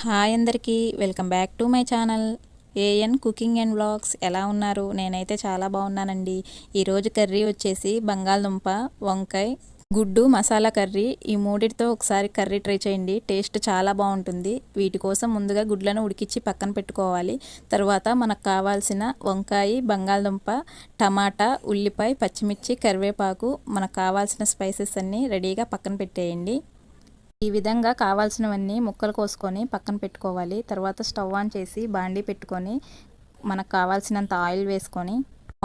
Hi అందరికీ welcome back to my channel AN cooking and vlogs. ఎలా ఉన్నారు? నేనైతే చాలా బాగున్నానండి. ఈరోజు కర్రీ వచ్చేసి బంగాళదుంప, వంకాయ, గుడ్డు మసాలా కర్రీ. ఈ మూడిటితో ఒకసారి కర్రీ ట్రై చేయండి, టేస్ట్ చాలా బాగుంటుంది. వీటి కోసం ముందుగా గుడ్లను ఉడికించి పక్కన పెట్టుకోవాలి. తర్వాత మనకు కావాల్సిన వంకాయ, బంగాళదుంప, టమాటా, ఉల్లిపాయ, పచ్చిమిర్చి, కరివేపాకు, మనకు కావాల్సిన స్పైసెస్ అన్నీ రెడీగా పక్కన పెట్టేయండి. ఈ విధంగా కావాల్సినవన్నీ ముక్కలు కోసుకొని పక్కన పెట్టుకోవాలి. తర్వాత స్టవ్ ఆన్ చేసి బాండీ పెట్టుకొని మనకు కావాల్సినంత ఆయిల్ వేసుకొని,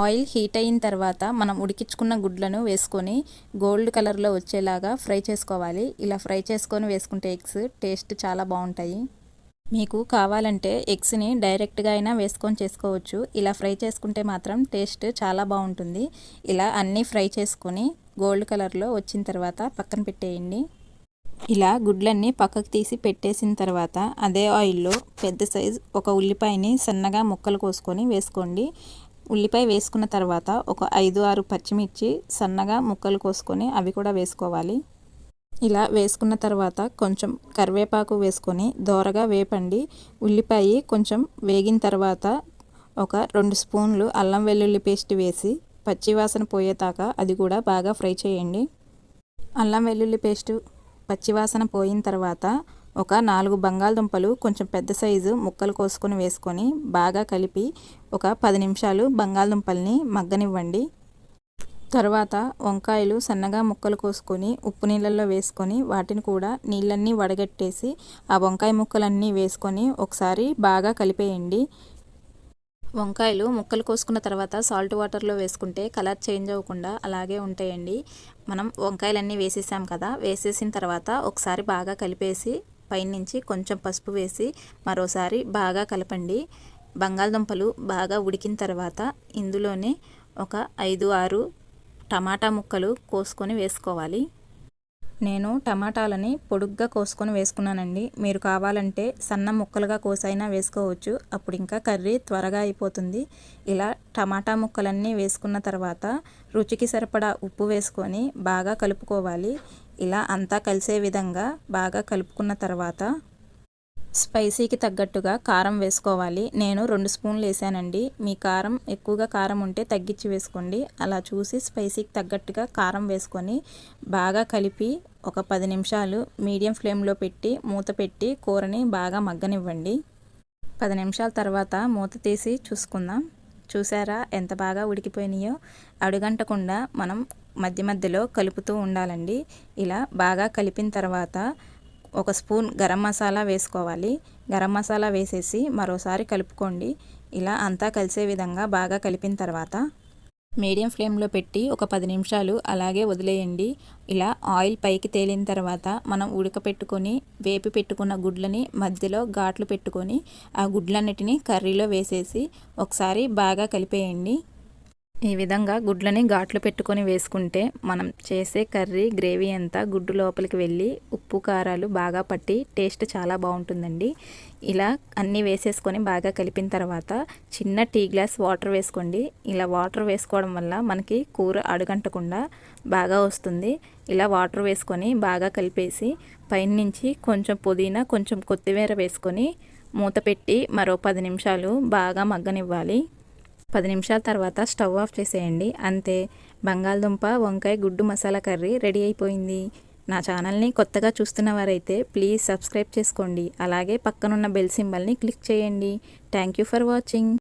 ఆయిల్ హీట్ అయిన తర్వాత మనం ఉడికించుకున్న గుడ్లను వేసుకొని గోల్డ్ కలర్లో వచ్చేలాగా ఫ్రై చేసుకోవాలి. ఇలా ఫ్రై చేసుకొని వేసుకుంటే ఎగ్స్ టేస్ట్ చాలా బాగుంటాయి. మీకు కావాలంటే ఎగ్స్ని డైరెక్ట్గా అయినా వేసుకొని చేసుకోవచ్చు. ఇలా ఫ్రై చేసుకుంటే మాత్రం టేస్ట్ చాలా బాగుంటుంది. ఇలా అన్నీ ఫ్రై చేసుకొని గోల్డ్ కలర్లో వచ్చిన తర్వాత పక్కన పెట్టేయండి. ఇలా గుడ్లన్నీ పక్కకు తీసి పెట్టేసిన తర్వాత అదే ఆయిల్లో పెద్ద సైజు ఒక ఉల్లిపాయని సన్నగా ముక్కలు కోసుకొని వేసుకోండి. ఉల్లిపాయ వేసుకున్న తర్వాత ఒక 5-6 పచ్చిమిర్చి సన్నగా ముక్కలు కోసుకొని అవి కూడా వేసుకోవాలి. ఇలా వేసుకున్న తర్వాత కొంచెం కరివేపాకు వేసుకొని దోరగా వేపండి. ఉల్లిపాయ కొంచెం వేగిన తర్వాత ఒక 2 స్పూన్లు అల్లం వెల్లుల్లి పేస్ట్ వేసి పచ్చివాసన పోయేదాకా అది కూడా బాగా ఫ్రై చేయండి. అల్లం వెల్లుల్లి పేస్టు పచ్చివాసన పోయిన తర్వాత ఒక 4 బంగాళదుంపలు కొంచెం పెద్ద సైజు ముక్కలు కోసుకొని వేసుకొని బాగా కలిపి ఒక 10 నిమిషాలు బంగాళదుంపల్ని మగ్గనివ్వండి. తర్వాత వంకాయలు సన్నగా ముక్కలు కోసుకొని ఉప్పు నీళ్ళల్లో వేసుకొని వాటిని కూడా నీళ్ళన్నీ వడగట్టేసి ఆ వంకాయ ముక్కలన్నీ వేసుకొని ఒకసారి బాగా కలిపేయండి. వంకాయలు ముక్కలు కోసుకున్న తర్వాత సాల్ట్ వాటర్లో వేసుకుంటే కలర్ చేంజ్ అవ్వకుండా అలాగే ఉంటాయండి. మనం వంకాయలన్నీ వేసేసాం కదా, వేసేసిన తర్వాత ఒకసారి బాగా కలిపేసి పైనుంచి కొంచెం పసుపు వేసి మరోసారి బాగా కలపండి. బంగాళదుంపలు బాగా ఉడికిన తర్వాత ఇందులోనే ఒక 5-6 టమాటా ముక్కలు కోసుకొని వేసుకోవాలి. నేను టమాటాలని పొడుగ్గా కోసుకొని వేసుకున్నానండి. మీరు కావాలంటే సన్న ముక్కలుగా కోసైనా వేసుకోవచ్చు. అప్పుడు ఇంకా కర్రీ త్వరగా అయిపోతుంది. ఇలా టమాటా ముక్కలన్నీ వేసుకున్న తర్వాత రుచికి సరిపడా ఉప్పు వేసుకొని బాగా కలుపుకోవాలి. ఇలా అంతా కలిసే విధంగా బాగా కలుపుకున్న తర్వాత స్పైసీకి తగ్గట్టుగా కారం వేసుకోవాలి. నేను 2 స్పూన్లు వేసానండి. మీ కారం ఎక్కువగా కారం ఉంటే తగ్గించి వేసుకోండి. అలా చూసి స్పైసీకి తగ్గట్టుగా కారం వేసుకొని బాగా కలిపి ఒక 10 నిమిషాలు మీడియం ఫ్లేమ్లో పెట్టి మూత పెట్టి కూరని బాగా మగ్గనివ్వండి. 10 నిమిషాల తర్వాత మూత తీసి చూసుకుందాం. చూసారా ఎంత బాగా ఉడికిపోయినాయో? అడుగంటకుండా మనం మధ్య మధ్యలో కలుపుతూ ఉండాలండి. ఇలా బాగా కలిపిన తర్వాత ఒక స్పూన్ గరం మసాలా వేసుకోవాలి. గరం మసాలా వేసేసి మరోసారి కలుపుకోండి. ఇలా అంతా కలిసే విధంగా బాగా కలిపిన తర్వాత మీడియం ఫ్లేమ్లో పెట్టి ఒక 10 నిమిషాలు అలాగే వదిలేయండి. ఇలా ఆయిల్ పైకి తేలిన తర్వాత మనం ఉడకపెట్టుకొని వేపి పెట్టుకున్న గుడ్లని మధ్యలో ఘాట్లు పెట్టుకొని ఆ గుడ్లన్నిటిని కర్రీలో వేసేసి ఒకసారి బాగా కలిపేయండి. ఈ విధంగా గుడ్లని ఘాట్లు పెట్టుకొని వేసుకుంటే మనం చేసే కర్రీ గ్రేవీ అంతా గుడ్డు లోపలికి వెళ్ళి ఉప్పు కారాలు బాగా పట్టి టేస్ట్ చాలా బాగుంటుందండి. ఇలా అన్నీ వేసేసుకొని బాగా కలిపిన తర్వాత చిన్న టీ గ్లాస్ వాటర్ వేసుకోండి. ఇలా వాటర్ వేసుకోవడం వల్ల మనకి కూర అడుగంటకుండా బాగా వస్తుంది. ఇలా వాటర్ వేసుకొని బాగా కలిపేసి పైనుంచి కొంచెం పుదీనా కొంచెం కొత్తిమీర వేసుకొని మూత పెట్టి మరో 10 నిమిషాలు బాగా మగ్గనివ్వాలి. 10 నిమిషాల తర్వాత స్టవ్ ఆఫ్ చేసేయండి. అంతే, బంగాళదుంప వంకాయ గుడ్డు మసాలా కర్రీ రెడీ అయిపోయింది. నా ఛానల్ని కొత్తగా చూస్తున్న వారైతే ప్లీజ్ సబ్స్క్రైబ్ చేసుకోండి. అలాగే పక్కనున్న బెల్ సింబల్ని క్లిక్ చేయండి. Thank you for watching.